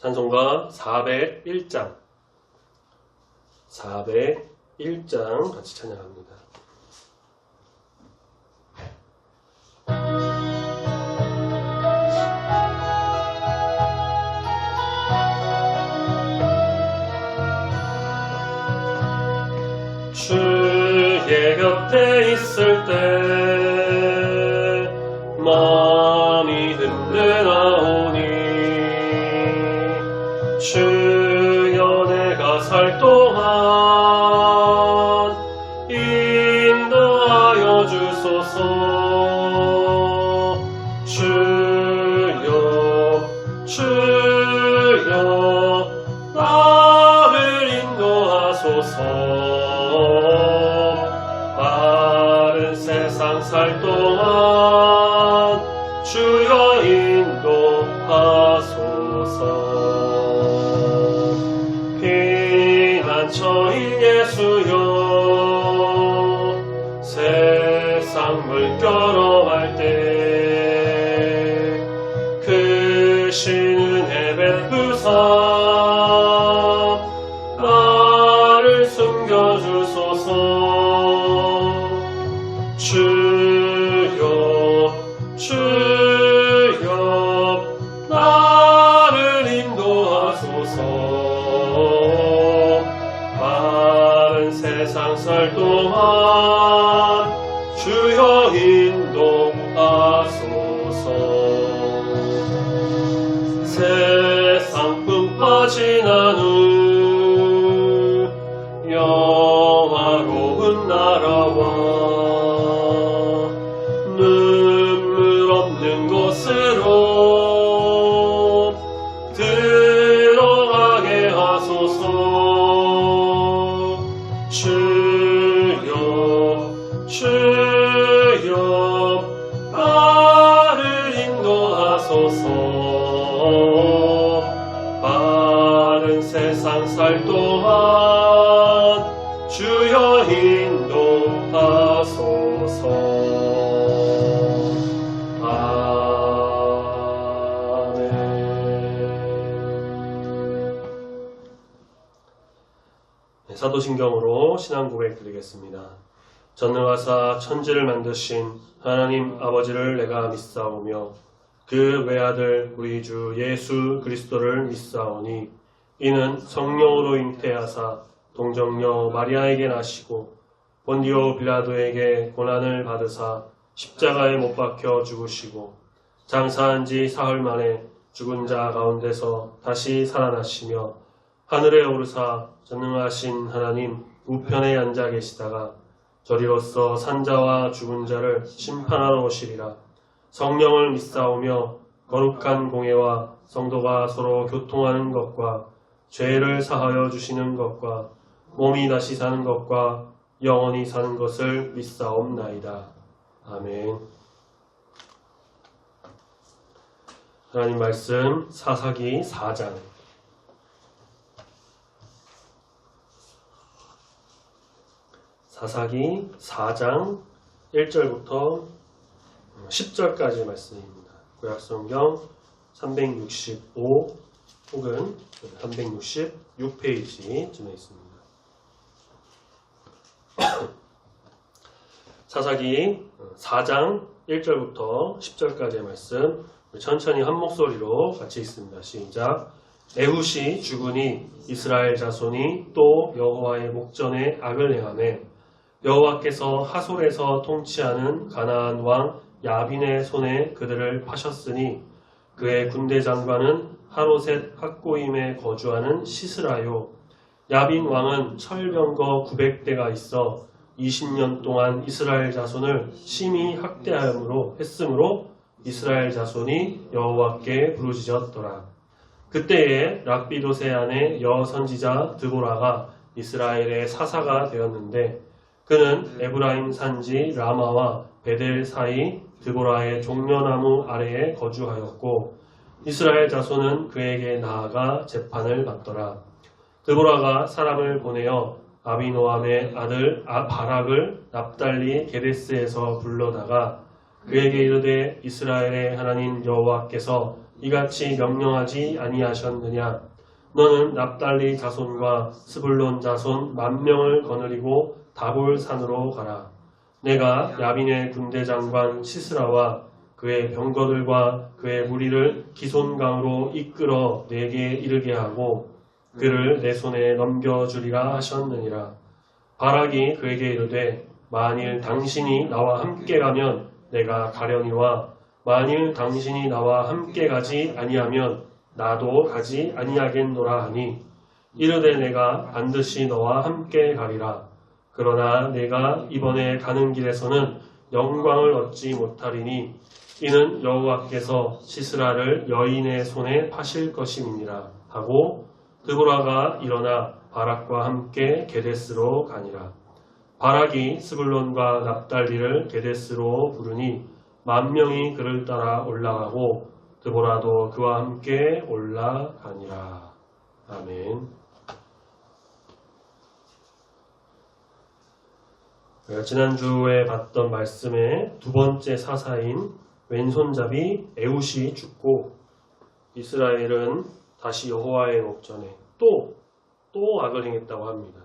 찬송가 401장 401장 같이 찬양합니다. 주의 곁에 있을 때 마음이 흔들나오니 주여 내가 살 동안 인도하여 주소서. 주여 나를 인도하소서. 바른 세상 살 동안 주여 인도하소서. 피난처인 예수여 세상 물결어갈 때 크신 은혜 베푸사 나를 숨겨주소서. 주여 나를 인도하소서. 바른 세상 살 동안 주여 인도하소서. 세상 품 빠지난 후 영화로운 나라와 눈물 없는 곳으로 들어가게 하소서. 주여 나를 인도하소서. 바른 세상 살 동안 주여 인도하소서. 사도신경으로 신앙 고백 드리겠습니다. 전능하사 천지를 만드신 하나님 아버지를 내가 믿사오며 그 외아들 우리 주 예수 그리스도를 믿사오니 이는 성령으로 잉태하사 동정녀 마리아에게 나시고 본디오 빌라도에게 고난을 받으사 십자가에 못 박혀 죽으시고 장사한 지 사흘 만에 죽은 자 가운데서 다시 살아나시며 하늘에 오르사 전능하신 하나님 우편에 앉아 계시다가 저리로서 산자와 죽은 자를 심판하러 오시리라. 성령을 믿사오며 거룩한 공예와 성도가 서로 교통하는 것과 죄를 사하여 주시는 것과 몸이 다시 사는 것과 영원히 사는 것을 믿사옵나이다. 아멘. 하나님 말씀 사사기 4장 사사기 4장 1절부터 10절까지의 말씀입니다. 구약성경 365 혹은 366페이지쯤에 있습니다. 사사기 4장 1절부터 10절까지의 말씀 천천히 한 목소리로 같이 읽습니다. 시작. 에훗이 죽으니 이스라엘 자손이 또 여호와의 목전에 악을 행하매 여호와께서 하솔에서 통치하는 가나안 왕 야빈의 손에 그들을 파셨으니 그의 군대 장관은 하로셋 학고임에 거주하는 시스라요. 야빈 왕은 철병거 900대가 있어 20년 동안 이스라엘 자손을 심히 학대하였으므로 이스라엘 자손이 여호와께 부르짖었더라. 그때에 락비도세 아내 여선지자 드보라가 이스라엘의 사사가 되었는데 그는 에브라임 산지 라마와 베델 사이 드보라의 종려나무 아래에 거주하였고 이스라엘 자손은 그에게 나아가 재판을 받더라. 드보라가 사람을 보내어 아비노함의 아들 바락을 납달리 게데스에서 불러다가 그에게 이르되 이스라엘의 하나님 여호와께서 이같이 명령하지 아니하셨느냐? 너는 납달리 자손과 스불론 자손 10,000명을 거느리고 다볼 산으로 가라. 내가 야빈의 군대 장관 시스라와 그의 병거들과 그의 무리를 기손강으로 이끌어 내게 이르게 하고 그를 내 손에 넘겨주리라 하셨느니라. 바락이 그에게 이르되 만일 당신이 나와 함께 가면 내가 가려니와 만일 당신이 나와 함께 가지 아니하면 나도 가지 아니하겠노라 하니 이르되 내가 반드시 너와 함께 가리라. 그러나 내가 이번에 가는 길에서는 영광을 얻지 못하리니 이는 여호와께서 시스라를 여인의 손에 파실 것임이니라 하고 드보라가 일어나 바락과 함께 게데스로 가니라. 바락이 스불론과 납달리를 게데스로 부르니 10,000명이 그를 따라 올라가고 드보라도 그와 함께 올라가니라. 아멘. 지난주에 봤던 말씀의 두 번째 사사인 왼손잡이 에훗이 죽고 이스라엘은 다시 여호와의 목전에 또 악을 행했다고 합니다.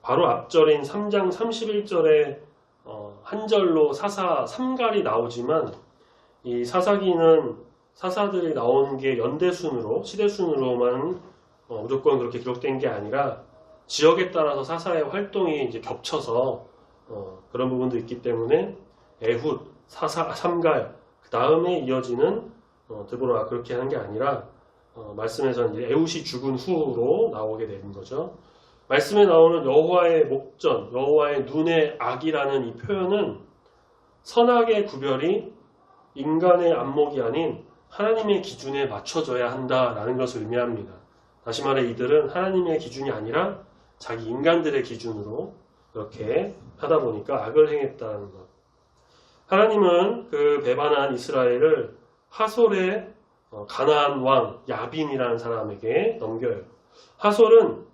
바로 앞절인 3장 31절에 한 절로 사사 3갈이 나오지만 이 사사기는 사사들이 나온 게 연대순으로 시대순으로만 무조건 그렇게 기록된 게 아니라 지역에 따라서 사사의 활동이 이제 겹쳐서 그런 부분도 있기 때문에 에훗, 사사, 3갈 그 다음에 이어지는 드보라 그렇게 하는 게 아니라 말씀에서는 이제 에훗이 죽은 후로 나오게 되는 거죠. 말씀에 나오는 여호와의 목전, 여호와의 눈의 악이라는 이 표현은 선악의 구별이 인간의 안목이 아닌 하나님의 기준에 맞춰져야 한다라는 것을 의미합니다. 다시 말해 이들은 하나님의 기준이 아니라 자기 인간들의 기준으로 그렇게 하다 보니까 악을 행했다는 것. 하나님은 그 배반한 이스라엘을 하솔의 가나안 왕 야빈이라는 사람에게 넘겨요. 하솔은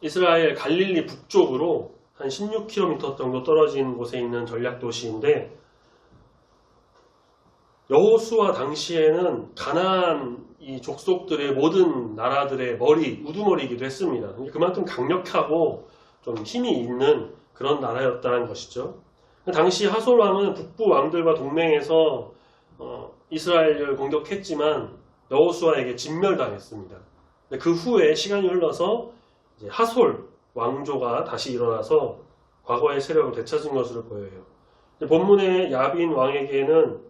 이스라엘 갈릴리 북쪽으로 한 16km 정도 떨어진 곳에 있는 전략 도시인데 여호수아 당시에는 가나안 이 족속들의 모든 나라들의 우두머리이기도 했습니다. 그만큼 강력하고 좀 힘이 있는 그런 나라였다는 것이죠. 당시 하솔 왕은 북부 왕들과 동맹해서 이스라엘을 공격했지만 여호수아에게 진멸당했습니다. 그 후에 시간이 흘러서 이제 하솔 왕조가 다시 일어나서 과거의 세력을 되찾은 것으로 보여요. 본문의 야빈 왕에게는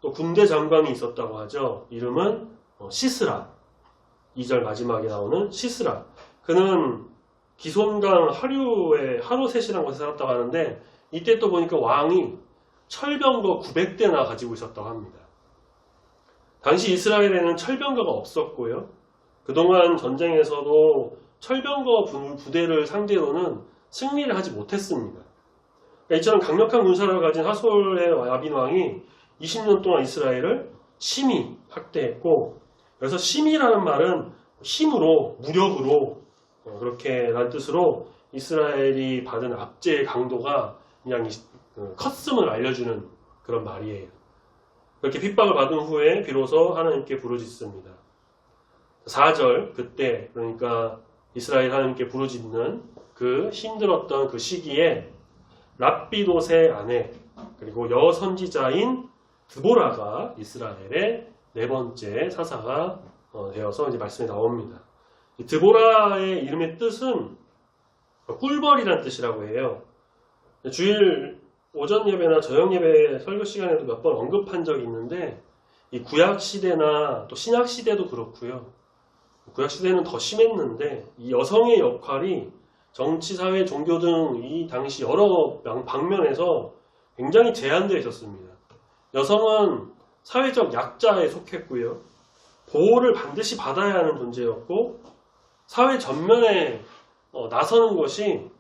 또 군대 장관이 있었다고 하죠. 이름은 시스라. 2절 마지막에 나오는 시스라. 그는 기손강 하류의 하로셋이라는 곳에 살았다고 하는데 이때 또 보니까 왕이 철병거 900대나 가지고 있었다고 합니다. 당시 이스라엘에는 철병거가 없었고요. 그동안 전쟁에서도 철병거 부대를 상대로는 승리를 하지 못했습니다. 그러니까 이처럼 강력한 군사력을 가진 하솔의 야빈 왕이 20년 동안 이스라엘을 심히 학대했고, 그래서 심히라는 말은 힘으로, 무력으로 그렇게 라는 뜻으로 이스라엘이 받은 압제의 강도가 그냥 컸음을 알려주는 그런 말이에요. 그렇게 핍박을 받은 후에 비로소 하나님께 부르짖습니다. 4절 그때 그러니까 이스라엘 하나님께 부르짖는 그 힘들었던 그 시기에 랍비돗의 아내 그리고 여선지자인 드보라가 이스라엘의 네 번째 사사가 되어서 이제 말씀이 나옵니다. 이 드보라의 이름의 뜻은 꿀벌이라는 뜻이라고 해요. 주일 오전 예배나 저녁 예배 설교 시간에도 몇 번 언급한 적이 있는데 이 구약 시대나 또 신약 시대도 그렇고요. 구약 시대는 더 심했는데 이 여성의 역할이 정치, 사회, 종교 등 이 당시 여러 방면에서 굉장히 제한되어 있었습니다. 여성은 사회적 약자에 속했고요. 보호를 반드시 받아야 하는 존재였고 사회 전면에 나서는 것이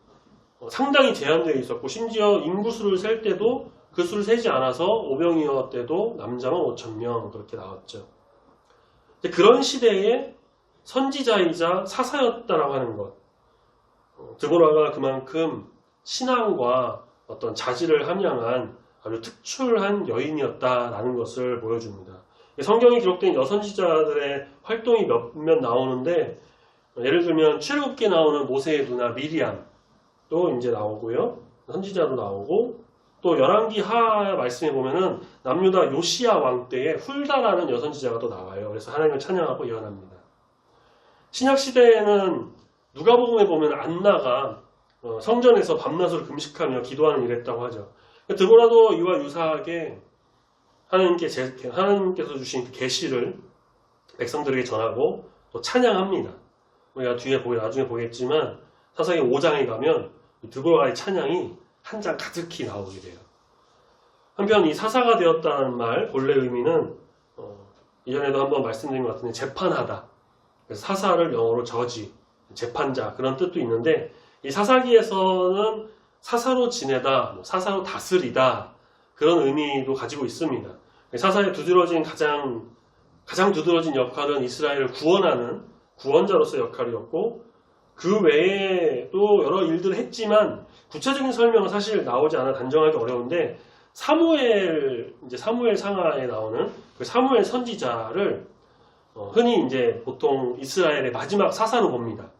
상당히 제한되어 있었고 심지어 인구수를 셀 때도 그 수를 세지 않아서 오병이어 때도 남자만 5,000명 그렇게 나왔죠. 그런 시대에 선지자이자 사사였다라고 하는 것. 드보라가 그만큼 신앙과 어떤 자질을 함양한 아주 특출한 여인이었다라는 것을 보여줍니다. 성경에 기록된 여선지자들의 활동이 몇몇 나오는데, 예를 들면 출애굽기에 나오는 모세의 누나 미리암도 이제 나오고요. 선지자로 나오고, 또 열왕기 하 말씀에 보면은 남유다 요시야 왕 때에 훌다라는 여선지자가 또 나와요. 그래서 하나님을 찬양하고 예언합니다. 신약 시대에는 누가복음에 보면 안나가 성전에서 밤낮으로 금식하며 기도하는 일을 했다고 하죠. 드보라도 이와 유사하게 하나님께서 주신 계시를 백성들에게 전하고 또 찬양합니다. 우리가 나중에 보겠지만 사사기 5장에 가면 드보라의 찬양이 한 장 가득히 나오게 돼요. 한편 이 사사가 되었다는 말 본래 의미는 이전에도 한번 말씀드린 것 같은데 재판하다. 그래서 사사를 영어로 저지, 재판자 그런 뜻도 있는데, 이 사사기에서는 사사로 지내다, 사사로 다스리다 그런 의미도 가지고 있습니다. 사사의 가장 두드러진 역할은 이스라엘을 구원하는 구원자로서의 역할이었고, 그 외에도 여러 일들을 했지만 구체적인 설명은 사실 나오지 않아 단정하기 어려운데, 사무엘 상하에 나오는 그 사무엘 선지자를 흔히 이제 보통 이스라엘의 마지막 사사로 봅니다.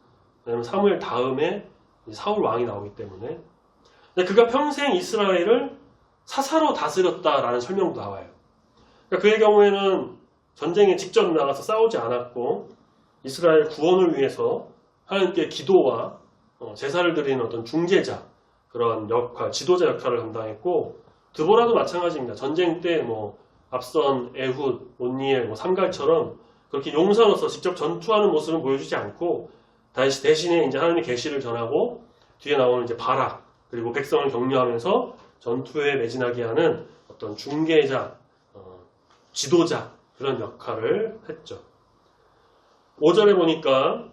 왜냐하면 사무엘 다음에 사울 왕이 나오기 때문에. 근데 그가 평생 이스라엘을 사사로 다스렸다라는 설명도 나와요. 그러니까 그의 경우에는 전쟁에 직접 나가서 싸우지 않았고, 이스라엘 구원을 위해서 하나님께 기도와 제사를 드리는 어떤 중재자, 그런 역할, 지도자 역할을 감당했고, 드보라도 마찬가지입니다. 전쟁 때 앞선 에훗, 온니엘, 삼갈처럼 그렇게 용사로서 직접 전투하는 모습을 보여주지 않고, 대신에 이제 하나님의 계시를 전하고, 뒤에 나오는 이제 바락, 그리고 백성을 격려하면서 전투에 매진하게 하는 어떤 중개자, 지도자, 그런 역할을 했죠. 5절에 보니까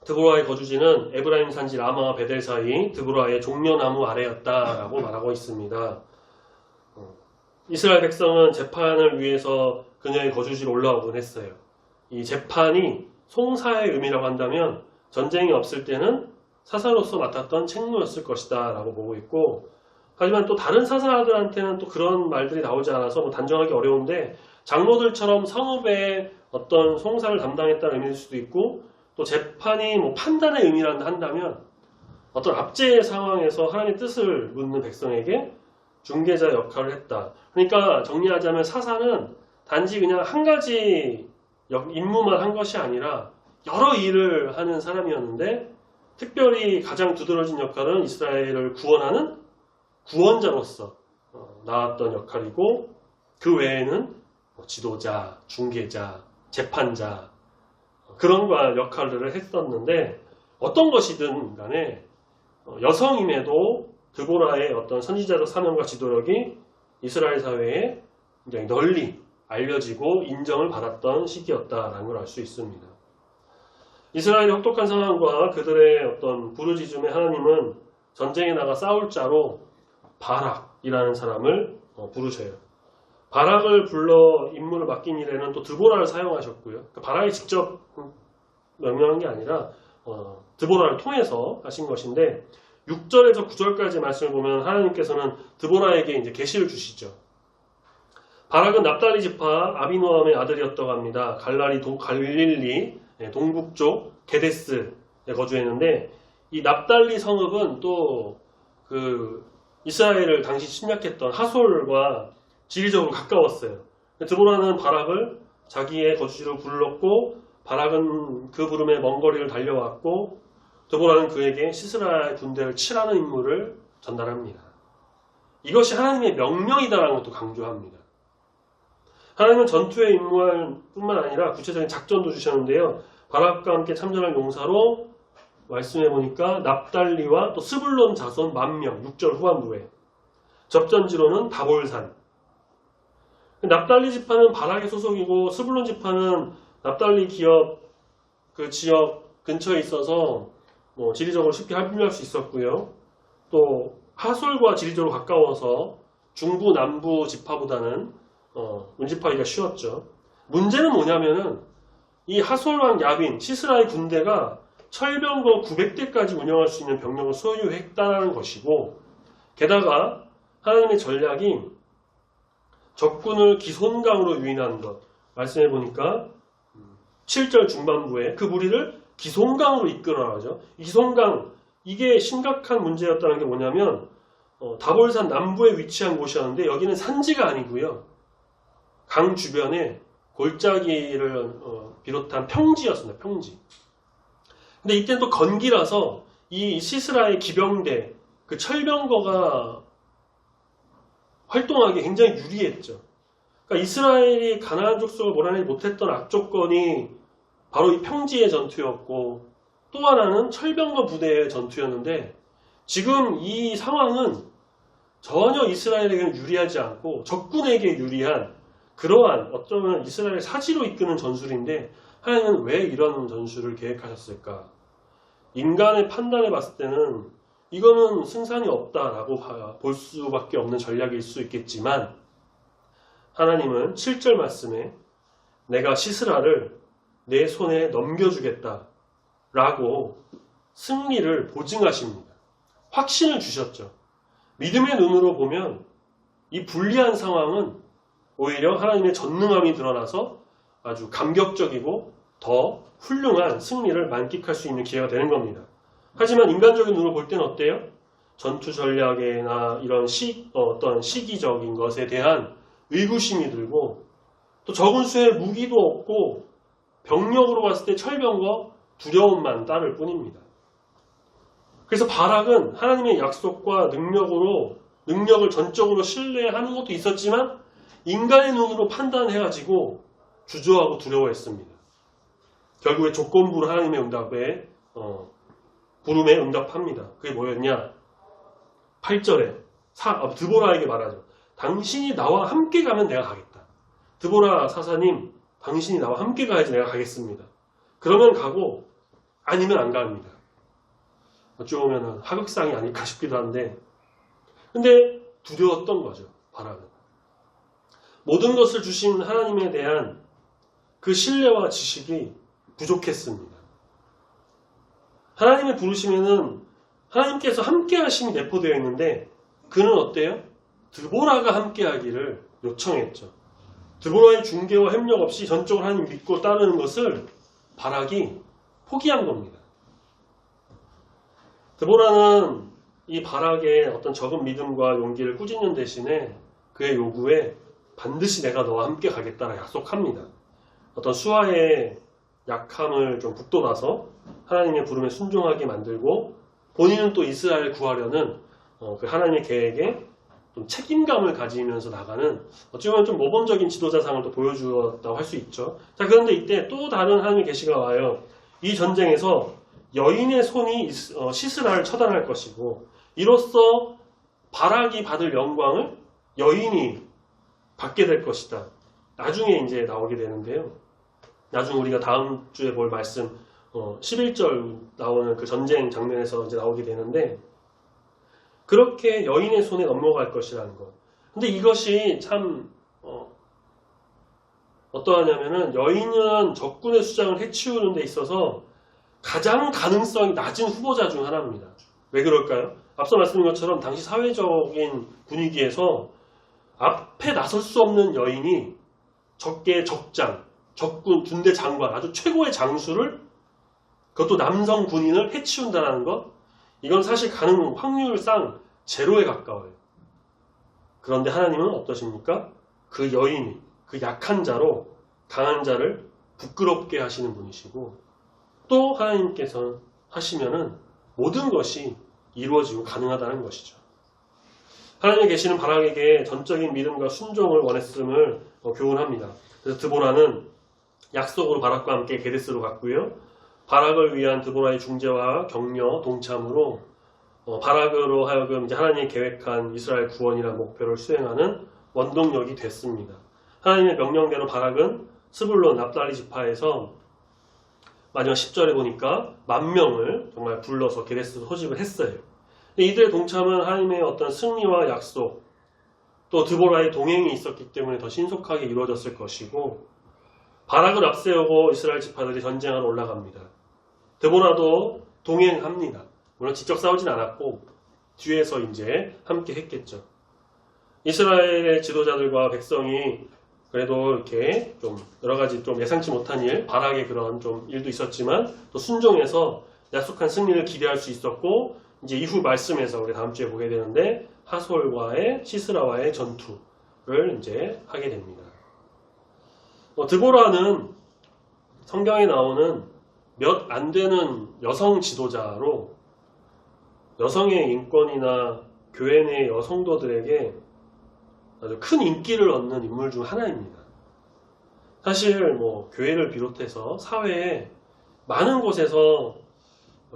드보라의 거주지는 에브라임 산지 라마와 베델 사이 드보라의 종려나무 아래였다라고 말하고 있습니다. 이스라엘 백성은 재판을 위해서 그녀의 거주지로 올라오곤 했어요. 이 재판이 송사의 의미라고 한다면 전쟁이 없을 때는 사사로서 맡았던 책무였을 것이다 라고 보고 있고, 하지만 또 다른 사사들한테는 또 그런 말들이 나오지 않아서 단정하기 어려운데, 장로들처럼 성읍의 어떤 송사를 담당했다는 의미일 수도 있고, 또 재판이 판단의 의미라 한다면 어떤 압제의 상황에서 하나님의 뜻을 묻는 백성에게 중개자 역할을 했다. 그러니까 정리하자면 사사는 단지 그냥 한 가지 임무만 한 것이 아니라 여러 일을 하는 사람이었는데, 특별히 가장 두드러진 역할은 이스라엘을 구원하는 구원자로서 나왔던 역할이고, 그 외에는 지도자, 중개자, 재판자 그런 역할들을 했었는데, 어떤 것이든 간에 여성임에도 드보라의 어떤 선지자적 사명과 지도력이 이스라엘 사회에 굉장히 널리 알려지고 인정을 받았던 시기였다라는 걸 알 수 있습니다. 이스라엘의 혹독한 상황과 그들의 어떤 부르짖음에 하나님은 전쟁에 나가 싸울 자로 바락이라는 사람을 부르셔요. 바락을 불러 임무를 맡긴 일에는 또 드보라를 사용하셨고요. 그러니까 바락이 직접 명령한 게 아니라 드보라를 통해서 하신 것인데, 6절에서 9절까지 말씀을 보면 하나님께서는 드보라에게 이제 계시를 주시죠. 바락은 납달리 지파 아비노함의 아들이었다고 합니다. 갈릴리 동북쪽 게데스에 거주했는데, 이 납달리 성읍은 또 이스라엘을 당시 침략했던 하솔과 지리적으로 가까웠어요. 드보라는 바락을 자기의 거주지로 불렀고, 바락은 그 부름에 먼 거리를 달려왔고, 드보라는 그에게 시스라의 군대를 칠하는 임무를 전달합니다. 이것이 하나님의 명령이다라는 것도 강조합니다. 하나님은 전투에 임무할 뿐만 아니라 구체적인 작전도 주셨는데요. 바락과 함께 참전할 용사로 말씀해 보니까 납달리와 또 스불론 자손 10,000명, 6절 후반부에 접전지로는 다볼산. 납달리 지파는 바락의 소속이고, 스불론 지파는 납달리 기업 그 지역 근처에 있어서 지리적으로 쉽게 합류할 수 있었고요. 또 하솔과 지리적으로 가까워서 중부 남부 지파보다는 운집하기가 쉬웠죠. 문제는 뭐냐면은 이 하솔왕 야빈 시스라의 군대가 철병거 900대까지 운영할 수 있는 병력을 소유했다는 것이고, 게다가 하나님의 전략이 적군을 기손강으로 유인하는 것. 말씀해 보니까 7절 중반부에 그 무리를 기손강으로 이끌어라죠. 기손강, 이게 심각한 문제였다는 게 뭐냐면 다볼산 남부에 위치한 곳이었는데 여기는 산지가 아니고요. 강 주변에 골짜기를 비롯한 평지였습니다. 평지. 근데 이때는 또 건기라서 이 시스라의 기병대, 그 철병거가 활동하기 굉장히 유리했죠. 그러니까 이스라엘이 가나안 족속을 몰아내지 못했던 악조건이 바로 이 평지의 전투였고, 또 하나는 철병거 부대의 전투였는데, 지금 이 상황은 전혀 이스라엘에게는 유리하지 않고 적군에게 유리한 그러한 어쩌면 이스라엘을 사지로 이끄는 전술인데, 하나님은 왜 이런 전술을 계획하셨을까? 인간의 판단에 봤을 때는 이거는 승산이 없다라고 볼 수밖에 없는 전략일 수 있겠지만, 하나님은 7절 말씀에 내가 시스라를 내 손에 넘겨주겠다 라고 승리를 보증하십니다. 확신을 주셨죠. 믿음의 눈으로 보면 이 불리한 상황은 오히려 하나님의 전능함이 드러나서 아주 감격적이고 더 훌륭한 승리를 만끽할 수 있는 기회가 되는 겁니다. 하지만 인간적인 눈으로 볼 때는 어때요? 전투 전략이나 이런 어떤 시기적인 것에 대한 의구심이 들고, 또 적은 수의 무기도 없고 병력으로 봤을 때 철병과 두려움만 따를 뿐입니다. 그래서 바락은 하나님의 약속과 능력을 전적으로 신뢰하는 것도 있었지만 인간의 눈으로 판단해가지고 주저하고 두려워했습니다. 결국에 조건부로 하나님의 부름에 응답합니다. 그게 뭐였냐? 8절에 드보라에게 말하죠. 당신이 나와 함께 가면 내가 가겠다. 드보라 사사님, 당신이 나와 함께 가야지 내가 가겠습니다. 그러면 가고 아니면 안 갑니다. 어찌 보면 하극상이 아닐까 싶기도 한데, 근데 두려웠던 거죠. 바락은. 모든 것을 주신 하나님에 대한 그 신뢰와 지식이 부족했습니다. 하나님의 부르심에는 하나님께서 함께 하심이 내포되어 있는데, 그는 어때요? 드보라가 함께 하기를 요청했죠. 드보라의 중개와 협력 없이 전적으로 하나님 믿고 따르는 것을 바락이 포기한 겁니다. 드보라는 이 바락의 어떤 적은 믿음과 용기를 꾸짖는 대신에 그의 요구에 반드시 내가 너와 함께 가겠다라 약속합니다. 어떤 수하의 약함을 좀 북돋아서 하나님의 부름에 순종하게 만들고, 본인은 또 이스라엘을 구하려는 그 하나님의 계획에 좀 책임감을 가지면서 나가는, 어찌보면 좀 모범적인 지도자상을 또 보여주었다고 할 수 있죠. 자, 그런데 이때 또 다른 하나님의 계시가 와요. 이 전쟁에서 여인의 손이 시스라를 처단할 것이고, 이로써 바락이 받을 영광을 여인이 받게 될 것이다. 나중에 이제 나오게 되는데요. 나중에 우리가 다음 주에 볼 말씀 11절 나오는 그 전쟁 장면에서 이제 나오게 되는데, 그렇게 여인의 손에 넘어갈 것이라는 것. 근데 이것이 참 어떠하냐면은, 여인은 적군의 수장을 해치우는 데 있어서 가장 가능성이 낮은 후보자 중 하나입니다. 왜 그럴까요? 앞서 말씀드린 것처럼 당시 사회적인 분위기에서 앞에 나설 수 없는 여인이 적계의 적장, 적군, 군대 장관, 아주 최고의 장수를, 그것도 남성 군인을 해치운다는 것, 이건 사실 가능 확률상 제로에 가까워요. 그런데 하나님은 어떠십니까? 그 여인이, 그 약한 자로 강한 자를 부끄럽게 하시는 분이시고, 또 하나님께서 하시면은 모든 것이 이루어지고 가능하다는 것이죠. 하나님이 계시는 바락에게 전적인 믿음과 순종을 원했음을 교훈합니다. 그래서 드보라는 약속으로 바락과 함께 게데스로 갔고요. 바락을 위한 드보라의 중재와 격려, 동참으로 바락으로 하여금 이제 하나님이 계획한 이스라엘 구원이라는 목표를 수행하는 원동력이 됐습니다. 하나님의 명령대로 바락은 스불론, 납달리 지파에서 마지막 10절에 보니까 10,000명을 정말 불러서 게데스로 소집을 했어요. 이들의 동참은 하나님의 어떤 승리와 약속, 또 드보라의 동행이 있었기 때문에 더 신속하게 이루어졌을 것이고, 바락을 앞세우고 이스라엘 지파들이 전쟁하러 올라갑니다. 드보라도 동행합니다. 물론 직접 싸우진 않았고 뒤에서 이제 함께 했겠죠. 이스라엘의 지도자들과 백성이 그래도 이렇게 좀 여러 가지 좀 예상치 못한 일, 바락의 그런 좀 일도 있었지만 또 순종해서 약속한 승리를 기대할 수 있었고, 이제 이후 말씀에서 우리 다음 주에 보게 되는데 하솔과의 시스라와의 전투를 이제 하게 됩니다. 드보라는 성경에 나오는 몇 안 되는 여성 지도자로 여성의 인권이나 교회 내 여성도들에게 아주 큰 인기를 얻는 인물 중 하나입니다. 사실 교회를 비롯해서 사회에 많은 곳에서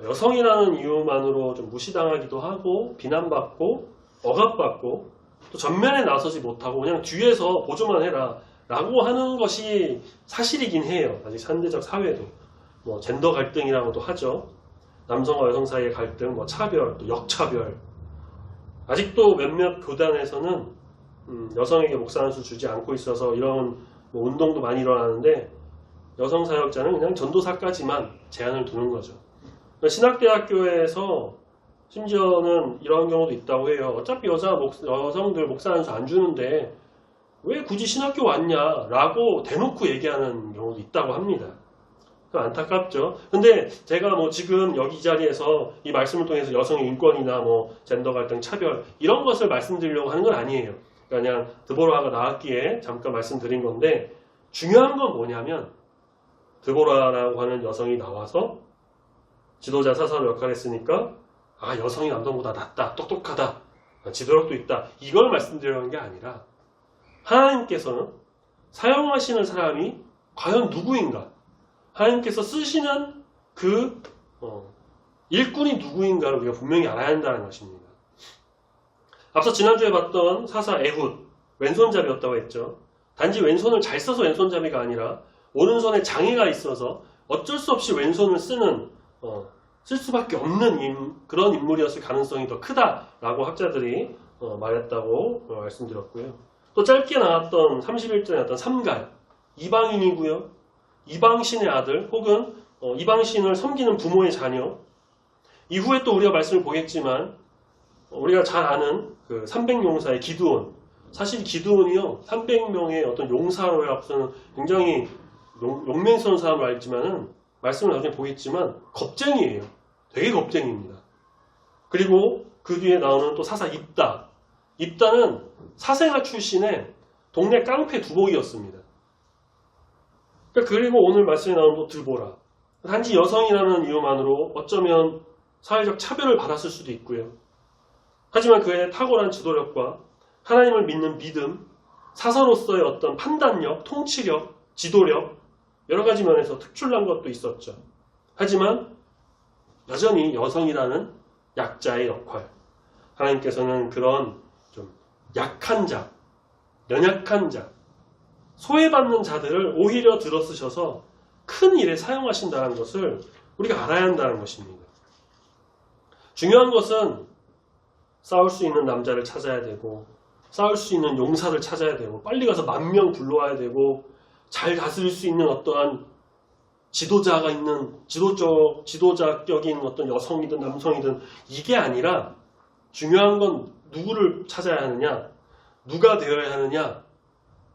여성이라는 이유만으로 좀 무시당하기도 하고 비난받고 억압받고 또 전면에 나서지 못하고 그냥 뒤에서 보조만 해라 라고 하는 것이 사실이긴 해요. 아직 현대적 사회도 젠더 갈등이라고도 하죠. 남성과 여성 사이의 갈등, 차별, 또 역차별. 아직도 몇몇 교단에서는 여성에게 목사 안수 주지 않고 있어서 이런 운동도 많이 일어나는데, 여성 사역자는 그냥 전도사까지만 제한을 두는 거죠. 신학대학교에서 심지어는 이런 경우도 있다고 해요. 어차피 여성들 목사 안수 안 주는데 왜 굳이 신학교 왔냐 라고 대놓고 얘기하는 경우도 있다고 합니다. 안타깝죠. 근데 제가 지금 여기 이 자리에서 이 말씀을 통해서 여성의 인권이나 젠더 갈등, 차별 이런 것을 말씀드리려고 하는 건 아니에요. 그냥 드보라가 나왔기에 잠깐 말씀드린 건데, 중요한 건 뭐냐면 드보라라고 하는 여성이 나와서 지도자 사사로 역할을 했으니까 여성이 남성보다 낫다, 똑똑하다, 지도력도 있다, 이걸 말씀드리려는 게 아니라 하나님께서는 사용하시는 사람이 과연 누구인가, 하나님께서 쓰시는 그 일꾼이 누구인가를 우리가 분명히 알아야 한다는 것입니다. 앞서 지난주에 봤던 사사 에훗, 왼손잡이였다고 했죠. 단지 왼손을 잘 써서 왼손잡이가 아니라 오른손에 장애가 있어서 어쩔 수 없이 왼손을 쓸 수밖에 없는 그런 인물이었을 가능성이 더 크다라고 학자들이 말했다고 말씀드렸고요. 또 짧게 나왔던 31절에 나왔던 삼갈, 이방인이고요. 이방신의 아들 혹은 이방신을 섬기는 부모의 자녀. 이후에 또 우리가 말씀을 보겠지만 우리가 잘 아는 그 300용사의 기드온. 사실 기드온이요 300명의 어떤 용사로에 앞서는 굉장히 용맹스러운 사람을 알지만은 말씀을 나중에 보겠지만 겁쟁이에요. 되게 겁쟁이입니다. 그리고 그 뒤에 나오는 또 사사 입다. 입다는 사생아 출신의 동네 깡패 두목이었습니다. 그리고 오늘 말씀에 나오는 또 드보라. 단지 여성이라는 이유만으로 어쩌면 사회적 차별을 받았을 수도 있고요. 하지만 그의 탁월한 지도력과 하나님을 믿는 믿음, 사사로서의 어떤 판단력, 통치력, 지도력, 여러 가지 면에서 특출난 것도 있었죠. 하지만 여전히 여성이라는 약자의 역할, 하나님께서는 그런 좀 약한 자, 연약한 자, 소외받는 자들을 오히려 들어쓰셔서 큰 일에 사용하신다는 것을 우리가 알아야 한다는 것입니다. 중요한 것은 싸울 수 있는 남자를 찾아야 되고, 싸울 수 있는 용사를 찾아야 되고, 빨리 가서 10,000명 불러와야 되고, 잘 다스릴 수 있는 어떠한 지도자가 있는 지도자격인 어떤 여성이든 남성이든 이게 아니라, 중요한 건 누구를 찾아야 하느냐, 누가 되어야 하느냐,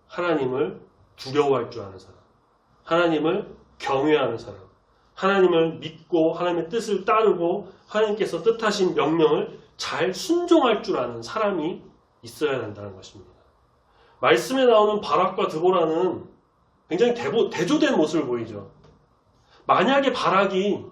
하나님을 두려워할 줄 아는 사람, 하나님을 경외하는 사람, 하나님을 믿고 하나님의 뜻을 따르고 하나님께서 뜻하신 명령을 잘 순종할 줄 아는 사람이 있어야 한다는 것입니다. 말씀에 나오는 바락과 드보라는 굉장히 대조된 모습을 보이죠. 만약에 바락이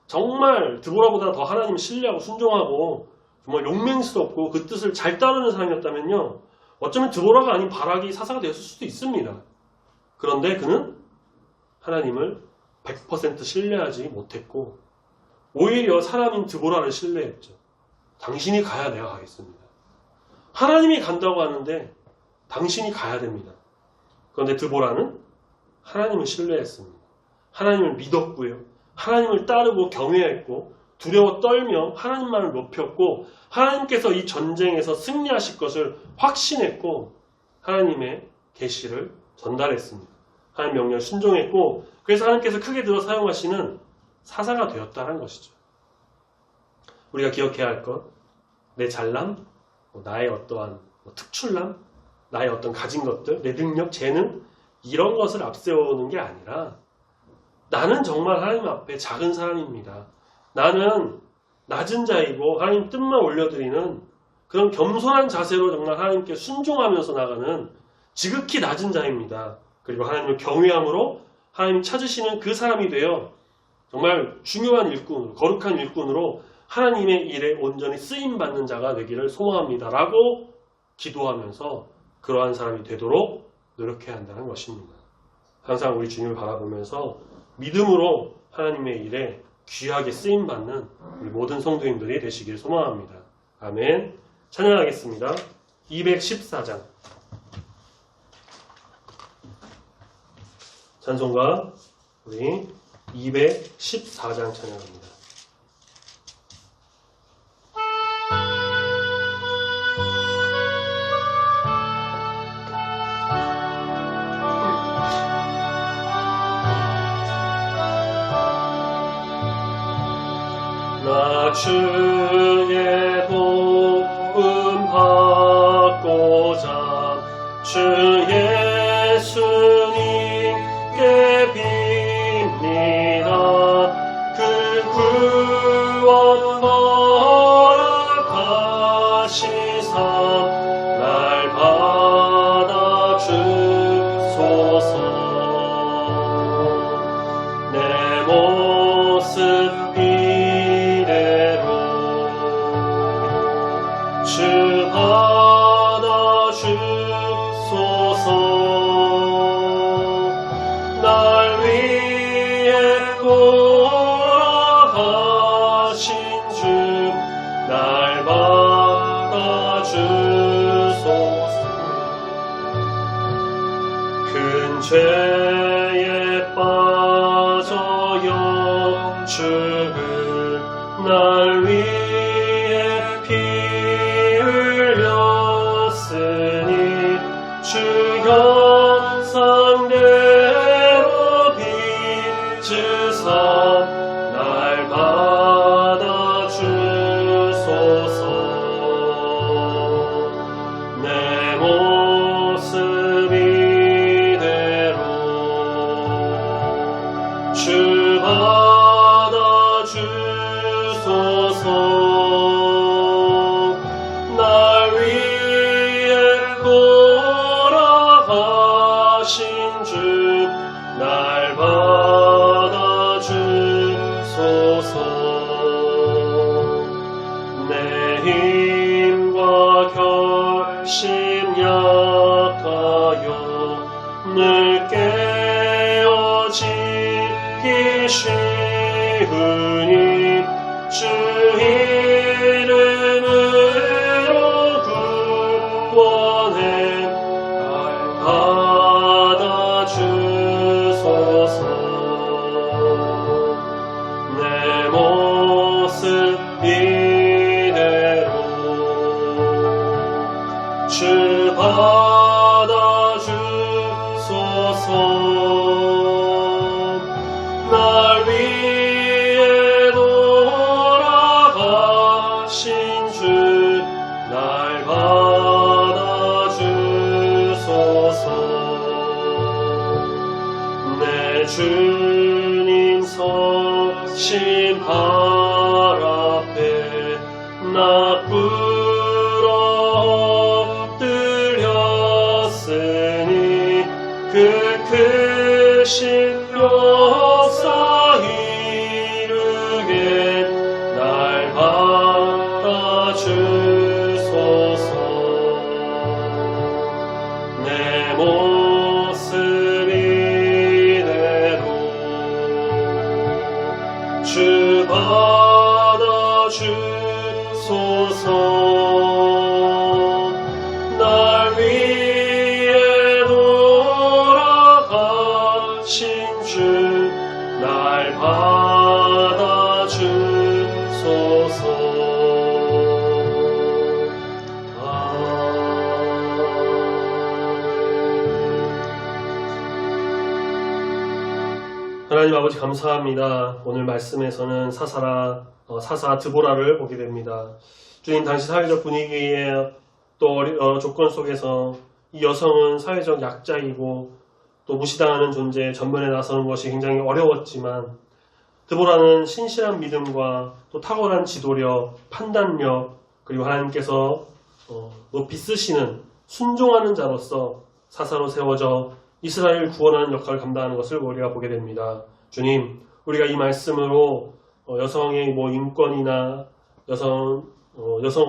정말 드보라보다 더 하나님을 신뢰하고 순종하고 정말 용맹스럽고 그 뜻을 잘 따르는 사람이었다면요, 어쩌면 드보라가 아닌 바락이 사사가 되었을 수도 있습니다. 그런데 그는 하나님을 100% 신뢰하지 못했고 오히려 사람인 드보라를 신뢰했죠. 당신이 가야 내가 가겠습니다. 하나님이 간다고 하는데 당신이 가야 됩니다. 그런데 드보라는 하나님을 신뢰했습니다. 하나님을 믿었고요. 하나님을 따르고 경외했고 두려워 떨며 하나님만을 높였고 하나님께서 이 전쟁에서 승리하실 것을 확신했고 하나님의 계시를 전달했습니다. 하나님 명령을 순종했고 그래서 하나님께서 크게 들어 사용하시는 사사가 되었다는 것이죠. 우리가 기억해야 할 것, 내 잘남, 나의 어떠한 뭐 특출남, 나의 어떤 가진 것들, 내 능력, 재능 이런 것을 앞세우는 게 아니라 나는 정말 하나님 앞에 작은 사람입니다. 나는 낮은 자이고 하나님 뜻만 올려드리는 그런 겸손한 자세로 정말 하나님께 순종하면서 나가는 지극히 낮은 자입니다. 그리고 하나님을 경외함으로 하나님 찾으시는 그 사람이 되어 정말 중요한 일꾼으로, 거룩한 일꾼으로 하나님의 일에 온전히 쓰임받는 자가 되기를 소망합니다. 라고 기도하면서 그러한 사람이 되도록 노력해야 한다는 것입니다. 항상 우리 주님을 바라보면서 믿음으로 하나님의 일에 귀하게 쓰임받는 우리 모든 성도님들이 되시길 소망합니다. 아멘. 찬양하겠습니다. 214장 찬송가 우리 214장 찬양합니다. 나 주의 복음 받고자 주 예수님께 빕니다. 그 구원 허락하시사 날 받아 주소서. 내 모습 주 받아 주소서. 날 위해 돌아가신 주 날 받아 주소서. 큰 죄에 빠져 영축을 날 위해 피 흘렸으니 주 형상대로 빚으사 날 받아 주소서. 내 모습 이대로 주 받아 주소서. 날 위해 돌아가신 주 날 받아 주소서. 내 힘과 결심 약하여 늘 깨어지기 쉬우니 주 이름으로 구원해 날 받아 주소서. 내 모습 이대로 주 받아 주소서. 날 위해 돌아가신 주 날 받아 주소서. 내 주님 서신 발 앞에 나 꿇어 엎드렸으니 그 크신 역사 이루게 날 받아 주소서. 내 모습 이대로 주 받아 주소서. 날 위해 돌아가신 주 날 받아 주소서. 하나님 아버지 감사합니다. 오늘 말씀에서는 사사 드보라를 보게 됩니다. 주님 당시 사회적 분위기에 또 조건 속에서 이 여성은 사회적 약자이고 또 무시당하는 존재에 전면에 나서는 것이 굉장히 어려웠지만 드보라는 신실한 믿음과 또 탁월한 지도력, 판단력 그리고 하나님께서 높이 쓰시는 순종하는 자로서 사사로 세워져 이스라엘을 구원하는 역할을 감당하는 것을 우리가 보게 됩니다. 주님, 우리가 이 말씀으로 여성의 인권이나 여성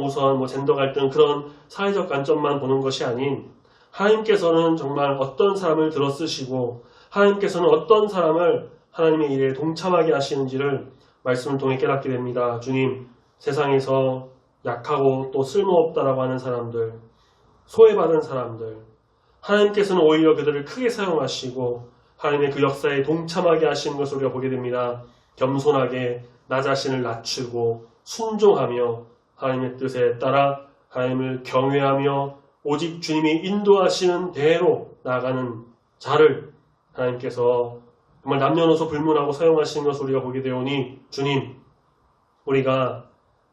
우선 젠더 갈등 그런 사회적 관점만 보는 것이 아닌 하나님께서는 정말 어떤 사람을 들어쓰시고 하나님께서는 어떤 사람을 하나님의 일에 동참하게 하시는지를 말씀을 통해 깨닫게 됩니다. 주님, 세상에서 약하고 또 쓸모없다라고 하는 사람들, 소외받은 사람들, 하나님께서는 오히려 그들을 크게 사용하시고 하나님의 그 역사에 동참하게 하시는 것을 우리가 보게 됩니다. 겸손하게 나 자신을 낮추고 순종하며 하나님의 뜻에 따라 하나님을 경외하며 오직 주님이 인도하시는 대로 나아가는 자를 하나님께서 정말 남녀노소 불문하고 사용하시는 것을 우리가 보게 되오니 주님, 우리가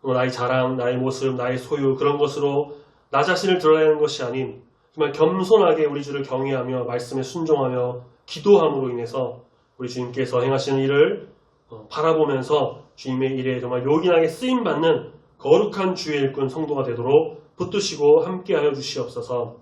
나의 자랑, 나의 모습, 나의 소유 그런 것으로 나 자신을 드러내는 것이 아닌 정말 겸손하게 우리 주를 경외하며 말씀에 순종하며 기도함으로 인해서 우리 주님께서 행하시는 일을 바라보면서 주님의 일에 정말 요긴하게 쓰임받는 거룩한 주의 일꾼 성도가 되도록 붙드시고 함께하여 주시옵소서.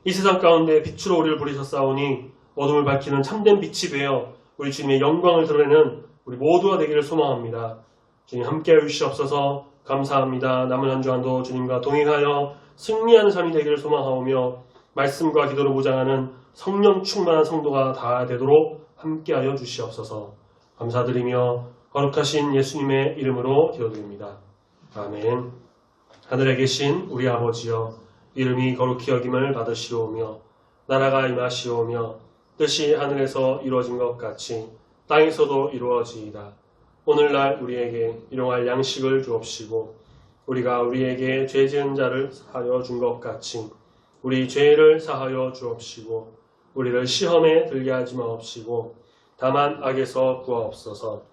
이 세상 가운데 빛으로 우리를 부르셨사오니 어둠을 밝히는 참된 빛이 되어 우리 주님의 영광을 드러내는 우리 모두가 되기를 소망합니다. 주님 함께하여 주시옵소서. 감사합니다. 남은 한 주간도 주님과 동행하여 승리하는 삶이 되기를 소망하오며 말씀과 기도로 무장하는 성령 충만한 성도가 다 되도록 함께하여 주시옵소서. 감사드리며 거룩하신 예수님의 이름으로 기도드립니다. 아멘. 하늘에 계신 우리 아버지여, 이름이 거룩히 여김을 받으시오며 나라가 임하시오며 뜻이 하늘에서 이루어진 것 같이 땅에서도 이루어지이다. 오늘날 우리에게 일용할 양식을 주옵시고 우리가 우리에게 죄 지은 자를 사하여 준 것 같이 우리 죄를 사하여 주옵시고 우리를 시험에 들게 하지 마옵시고 다만 악에서 구하옵소서.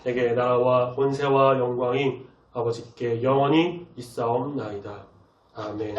내게 나라와 권세와 영광이 아버지께 영원히 있사옵나이다. 아멘.